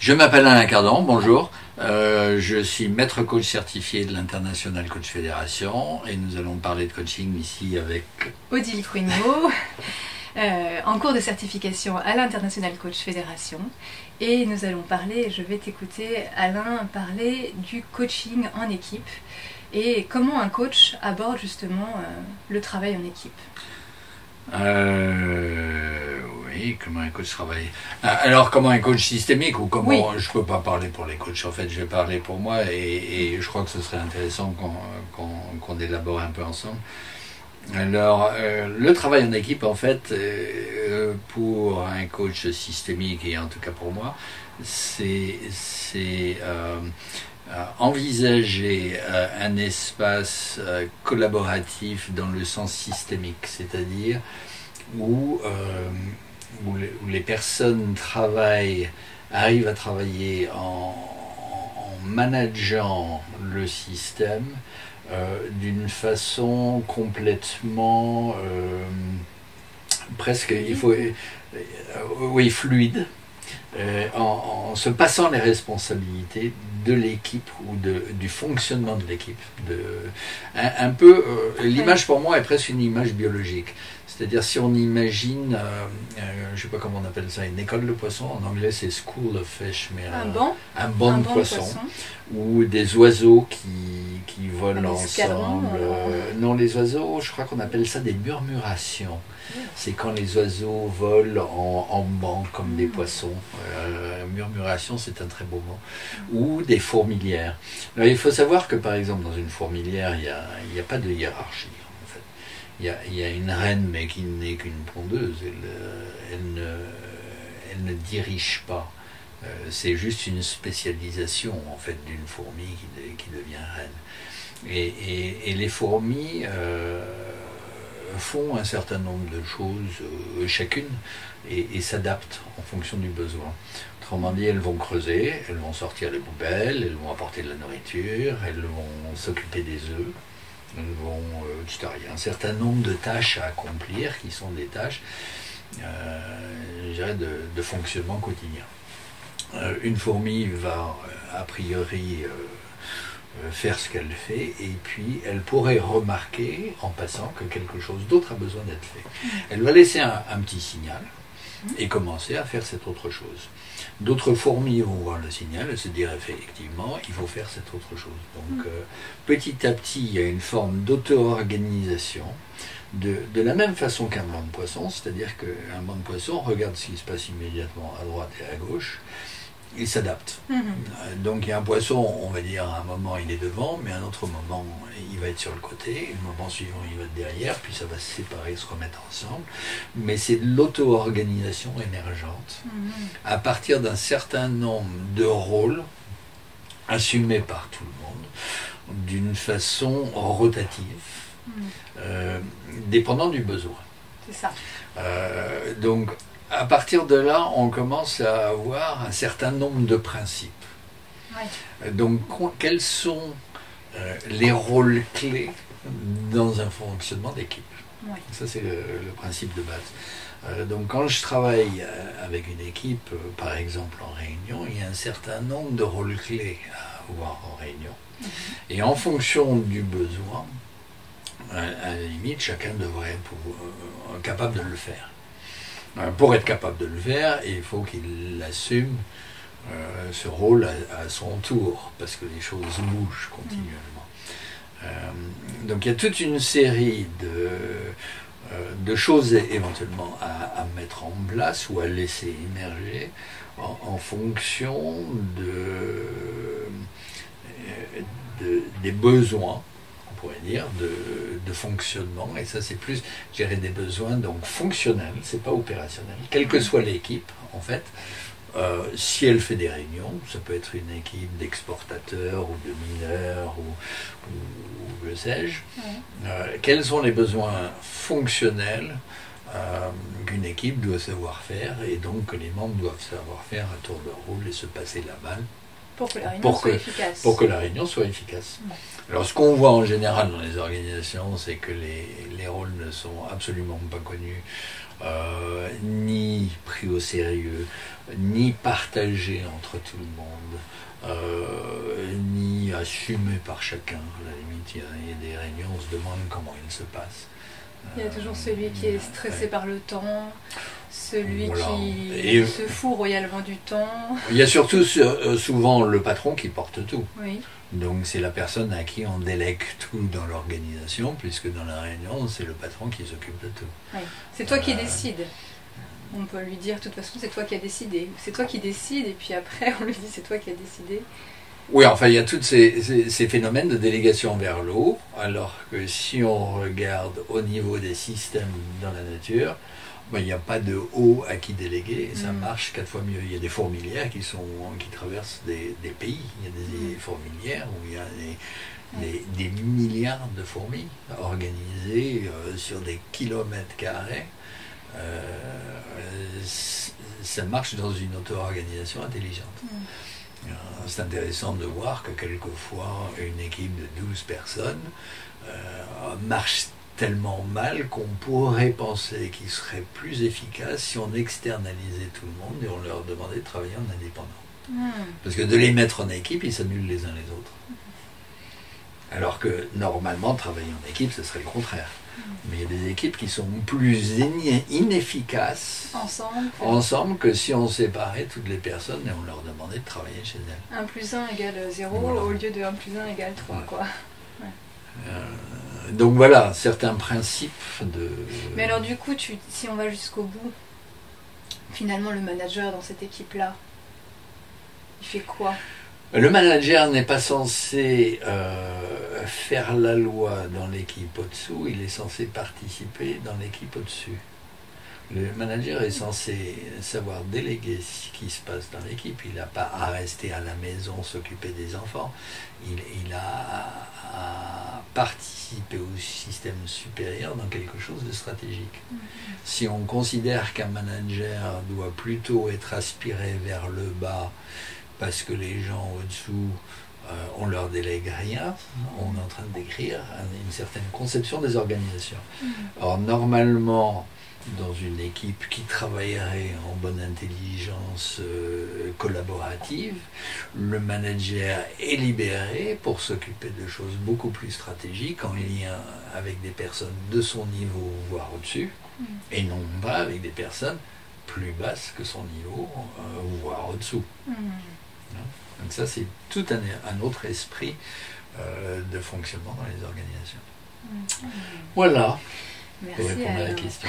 Je m'appelle Alain Cardon, bonjour. Je suis maître coach certifié de l'International Coach Fédération et nous allons parler de coaching ici avec Odile Couignot, en cours de certification à l'International Coach Fédération. Et nous allons parler, je vais t'écouter Alain parler du coaching en équipe et comment un coach aborde justement le travail en équipe. Oui, comment un coach travaille. Alors, comment un coach systémique ou comment... Oui. Je ne peux pas parler pour les coachs, en fait, je vais parler pour moi et je crois que ce serait intéressant qu'on élabore un peu ensemble. Alors, le travail en équipe, en fait, pour un coach systémique, et en tout cas pour moi, c'est envisager un espace collaboratif dans le sens systémique, c'est-à-dire où les personnes arrivent à travailler en manageant le système d'une façon complètement presque, fluide, en se passant les responsabilités de l'équipe ou du fonctionnement de l'équipe. L'image pour moi est presque une image biologique. C'est-à-dire si on imagine, je ne sais pas comment on appelle ça, une école de poissons, en anglais c'est School of Fish, mais un banc de poissons, ou des oiseaux qui volent ensemble. Non, les oiseaux, je crois qu'on appelle ça des murmurations. C'est quand les oiseaux volent en banc comme des poissons. Murmuration, c'est un très beau mot. Ou des fourmilières. Alors, il faut savoir que par exemple dans une fourmilière, il n'y a pas de hiérarchie. Il y a une reine, mais qui n'est qu'une pondeuse. Elle ne dirige pas. C'est juste une spécialisation en fait d'une fourmi qui devient reine. Et les fourmis font un certain nombre de choses, chacune, et s'adaptent en fonction du besoin. Autrement dit, elles vont creuser, elles vont sortir les poubelles, elles vont apporter de la nourriture, elles vont s'occuper des œufs. Il y a un certain nombre de tâches à accomplir qui sont des tâches je dirais de fonctionnement quotidien. Une fourmi va a priori faire ce qu'elle fait et puis elle pourrait remarquer en passant que quelque chose d'autre a besoin d'être fait. Elle va laisser un petit signal et commencer à faire cette autre chose. D'autres fourmis vont voir le signal et se dire effectivement il faut faire cette autre chose. Donc petit à petit il y a une forme d'auto-organisation de la même façon qu'un banc de poissons, c'est-à-dire qu'un banc de poissons regarde ce qui se passe immédiatement à droite et à gauche. Il s'adapte. Donc il y a un poisson, on va dire à un moment il est devant, mais à un autre moment il va être sur le côté, et le moment suivant il va être derrière, puis ça va se séparer, se remettre ensemble. Mais c'est de l'auto-organisation émergente à partir d'un certain nombre de rôles assumés par tout le monde d'une façon rotative, dépendant du besoin. C'est ça. Donc à partir de là, on commence à avoir un certain nombre de principes. Ouais. Donc, quels sont les rôles clés dans un fonctionnement d'équipe? Ouais. Ça, c'est le principe de base. Donc, quand je travaille avec une équipe, par exemple en réunion, il y a un certain nombre de rôles clés à avoir en réunion. Et en fonction du besoin, à la limite, chacun devrait être capable de le faire. Pour être capable de le faire, il faut qu'il assume ce rôle à son tour, parce que les choses bougent continuellement. Donc il y a toute une série de choses éventuellement à mettre en place ou à laisser émerger en fonction des besoins, on pourrait dire, de fonctionnement, et ça c'est plus, je dirais, des besoins donc fonctionnels, c'est pas opérationnel, quelle que soit l'équipe en fait. Si elle fait des réunions, ça peut être une équipe d'exportateurs ou de mineurs ou que sais-je, quels sont les besoins fonctionnels qu'une équipe doit savoir faire, et donc que les membres doivent savoir faire à tour de rôle et se passer la balle Pour que la réunion soit efficace. Pour que la réunion soit efficace. Alors ce qu'on voit en général dans les organisations, c'est que les rôles ne sont absolument pas connus, ni pris au sérieux, ni partagés entre tout le monde, ni assumés par chacun. À la limite, il y a des réunions, on se demande comment ils se passent. Il y a toujours celui qui est stressé par le temps, celui voilà. qui se fout royalement du temps. Il y a surtout souvent le patron qui porte tout. Oui. Donc c'est la personne à qui on délègue tout dans l'organisation, puisque dans la réunion, c'est le patron qui s'occupe de tout. Oui. C'est toi qui décides. On peut lui dire, de toute façon, c'est toi qui as décidé. C'est toi qui décides, et puis après, on lui dit, c'est toi qui as décidé. Oui, enfin, il y a tous ces phénomènes de délégation vers le haut, alors que si on regarde au niveau des systèmes dans la nature, ben, il n'y a pas de haut à qui déléguer, et ça marche 4 fois mieux. Il y a des fourmilières qui traversent des pays. Il y a des fourmilières où il y a des milliards de fourmis organisées sur des kilomètres carrés. Ça marche dans une auto-organisation intelligente. C'est intéressant de voir que quelquefois une équipe de 12 personnes marche tellement mal qu'on pourrait penser qu'il serait plus efficace si on externalisait tout le monde et on leur demandait de travailler en indépendant. Parce que de les mettre en équipe, ils s'annulent les uns les autres. Alors que normalement, travailler en équipe, ce serait le contraire. Mais il y a des équipes qui sont plus inefficaces ensemble que si on séparait toutes les personnes et on leur demandait de travailler chez elles. 1 plus 1 égale 0 voilà. Au lieu de 1 plus 1 égale 3. Ouais. Quoi. Donc voilà, certains principes de... Mais alors du coup, si on va jusqu'au bout, finalement le manager dans cette équipe-là, il fait quoi ? Le manager n'est pas censé faire la loi dans l'équipe au-dessous, il est censé participer dans l'équipe au-dessus. Le manager est censé savoir déléguer ce qui se passe dans l'équipe, il n'a pas à rester à la maison s'occuper des enfants, il a à participer au système supérieur dans quelque chose de stratégique. Si on considère qu'un manager doit plutôt être aspiré vers le bas, parce que les gens au-dessous, on leur délègue rien, on est en train de décrire une certaine conception des organisations. Or, normalement, dans une équipe qui travaillerait en bonne intelligence collaborative, le manager est libéré pour s'occuper de choses beaucoup plus stratégiques en lien avec des personnes de son niveau, voire au-dessus, et non pas avec des personnes plus basses que son niveau, voire au-dessous. Donc ça, c'est tout un autre esprit de fonctionnement dans les organisations. Voilà, Merci pour répondre à la Alain. question.